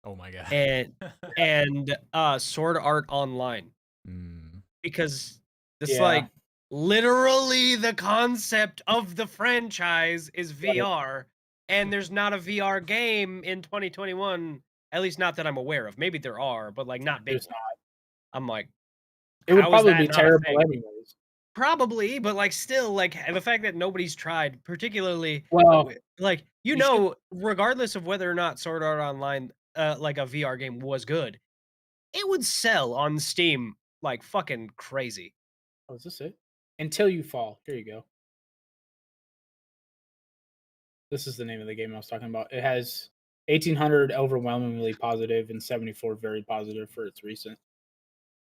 Oh my god. And Sword Art Online. Because it's like literally the concept of the franchise is VR, and there's not a VR game in 2021, at least not that I'm aware of. Maybe there are, but like not big. I'm like, it would how is probably that be not a terrible thing? anyways. Probably, but like still, like the fact that nobody's tried, particularly like regardless of whether or not Sword Art Online, like a VR game was good, it would sell on Steam like fucking crazy. Oh, is this it? Until You Fall. Here you go. This is the name of the game I was talking about. It has 1,800 overwhelmingly positive and 74 very positive for its recent.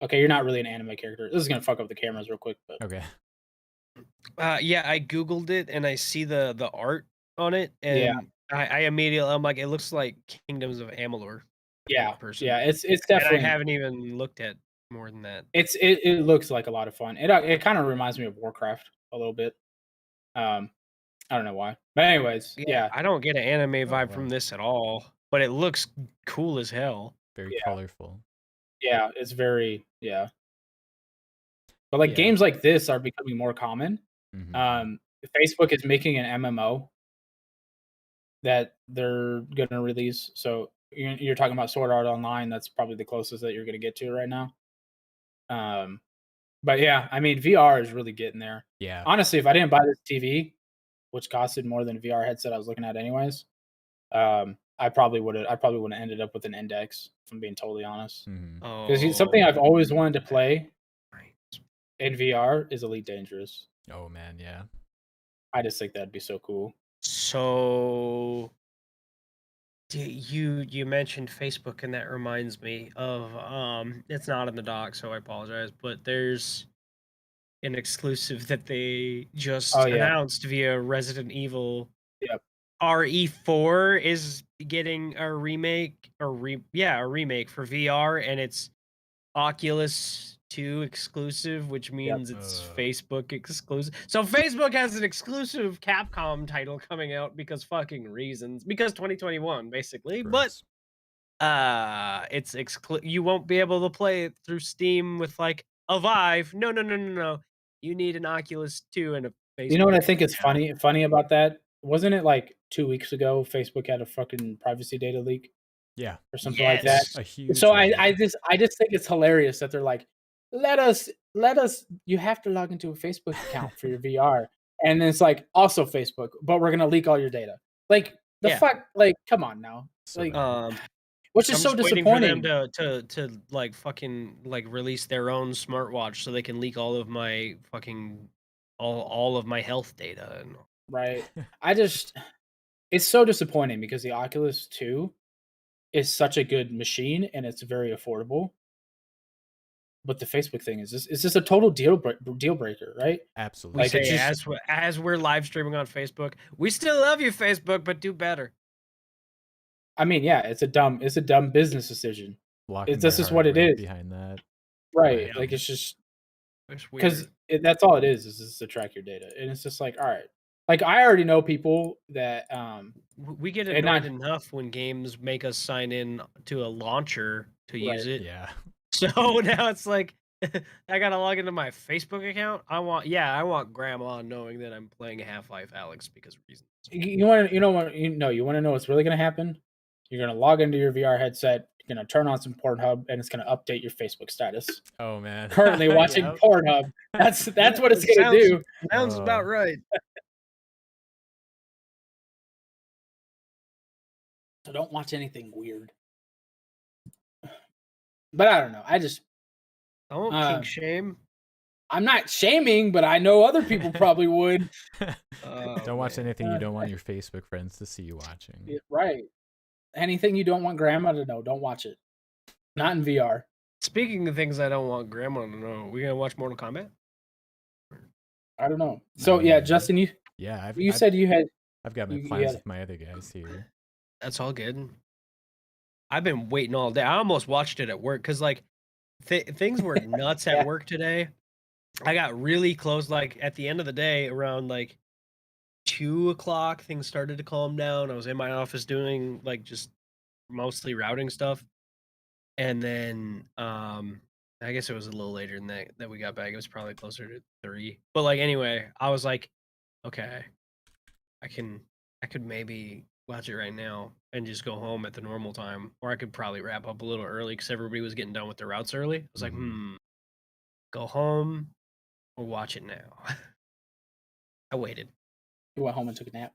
Okay, you're not really an anime character. This is gonna fuck up the cameras real quick, but okay. Yeah, I googled it and I see the art on it, and I immediately I'm like, it looks like Kingdoms of Amalur. Yeah, it's definitely. And I haven't even looked at more than that. It looks like a lot of fun. It kind of reminds me of Warcraft a little bit. I don't know why, but anyways, yeah. I don't get an anime vibe from this at all, but it looks cool as hell. Very colorful. Yeah, it's very But like games like this are becoming more common. Facebook is making an MMO that they're gonna release. So you're talking about Sword Art Online. That's probably the closest that you're gonna get to right now. But yeah, I mean VR is really getting there. Yeah. Honestly, if I didn't buy this TV, which costed more than a VR headset I was looking at anyways, I probably would have ended up with an Index, if I'm being totally honest. Because something I've always wanted to play in VR is Elite Dangerous. Oh man, yeah. I just think that'd be so cool. So you mentioned Facebook, and that reminds me of it's not in the doc, so I apologize, but there's an exclusive that they just announced via Resident Evil. RE4 is getting a remake a remake for VR, and it's Oculus 2 exclusive, which means it's Facebook exclusive. So Facebook has an exclusive Capcom title coming out because fucking reasons. Because 2021, basically. Gross. But it's you won't be able to play it through Steam with like a Vive. No. You need an Oculus 2 and a Facebook. You know what I think is funny about that? Wasn't it like 2 weeks ago Facebook had a fucking privacy data leak? Yeah. or something like that. A huge So limit. I just think it's hilarious that they're like, let us. You have to log into a Facebook account for your VR, and then it's like also Facebook, but we're gonna leak all your data. Like the fuck, like come on now, So like bad. which is I'm so just waiting for them disappointing. to like fucking like release their own smartwatch so they can leak all of my fucking all of my health data and Right. It's so disappointing because the Oculus 2 is such a good machine and it's very affordable. But the Facebook thing is just a total deal breaker, right? Absolutely. we Like it's say just as we're live streaming on Facebook, we still love you, Facebook, but do better. I mean, yeah, it's a dumb business decision. Blocking This their is hard what it work is. behind that. Right. But Like it's just It's because weird. that's all it is just to track your data. And it's just like, all right. Like I already know people that We get and annoyed not enough when games make us sign in to a launcher to use right. it. yeah. So now it's like I gotta log into my Facebook account. I want grandma knowing that I'm playing Half-Life Alex because of reasons. You want to you want to know what's really going to happen? You're going to log into your VR headset, you're going to turn on some Pornhub and it's going to update your Facebook status. Oh man. Currently watching Yep. Pornhub. That's what it's going to do. Sounds about right. So don't watch anything weird. But I don't know. I Don't kink shame. I'm not shaming, but I know other people probably would. Don't watch anything you don't want your Facebook friends to see you watching. Yeah, right. Anything you don't want grandma to know, don't watch it. Not in VR. Speaking of things I don't want grandma to know, we gonna watch Mortal Kombat? I don't know. So yeah, Justin, you said you had. I've got my plans with my other guys here. That's all good. I've been waiting all day. I almost watched it at work because like things were nuts at work today. I got really close. Like at the end of the day, around like 2:00, things started to calm down. I was in my office doing like just mostly routing stuff, and then I guess it was a little later than that we got back. It was probably closer to 3. But like anyway, I was like, okay, I could maybe watch it right now and just go home at the normal time, or I could probably wrap up a little early because everybody was getting done with their routes early. I was like, go home or watch it now. I waited. You went home and took a nap.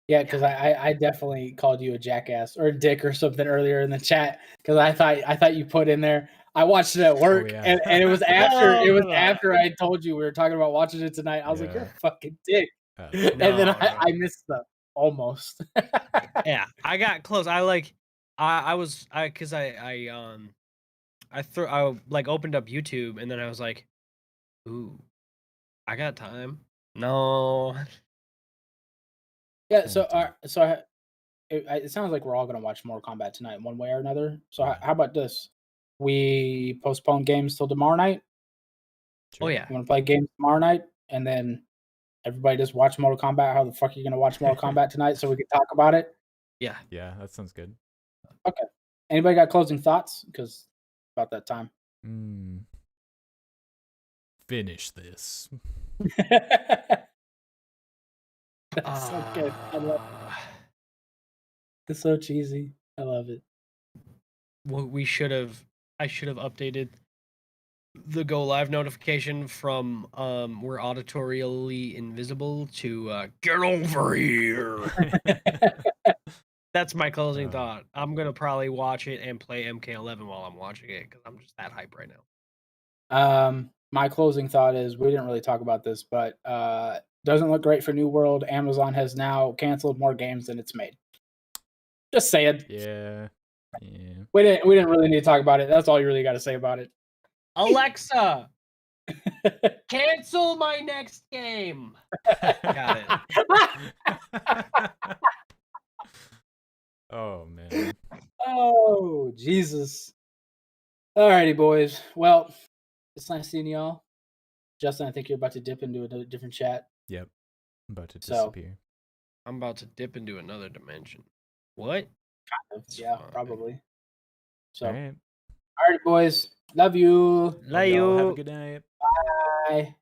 Yeah, because I definitely called you a jackass or a dick or something earlier in the chat because I thought you put in there. I watched it at work and it was after I told you we were talking about watching it tonight. I was like, you're a fucking dick. And then I missed the almost. Yeah, I got close. I opened up YouTube and then I was like, ooh, I got time. No. Yeah, it sounds like we're all gonna watch Mortal Kombat tonight in one way or another. So how about this? We postpone games till tomorrow night. Oh yeah. You want to play games tomorrow night, and then everybody just watch Mortal Kombat. How the fuck are you gonna watch Mortal Kombat tonight so we can talk about it? Yeah. Yeah, that sounds good. Okay. Anybody got closing thoughts? Because about that time. Finish this. That's so good. I love it. It's so cheesy. I love it. Well, I should have updated the go live notification from we're auditorially invisible to get over here. That's my closing thought. I'm gonna probably watch it and play MK11 while I'm watching it because I'm just that hype right now. My closing thought is we didn't really talk about this, but doesn't look great for New World. Amazon has now canceled more games than it's made. Just saying. Yeah. We didn't really need to talk about it. That's all you really got to say about it. Alexa, cancel my next game. Got it. Oh man. Oh Jesus. Alrighty, boys. Well, it's nice seeing y'all. Justin, I think you're about to dip into a different chat. Yep. I'm about to disappear. I'm about to dip into another dimension. What? Kind of. Yeah, probably. So, all right, boys. Love you. Love you. Have a good night. Bye.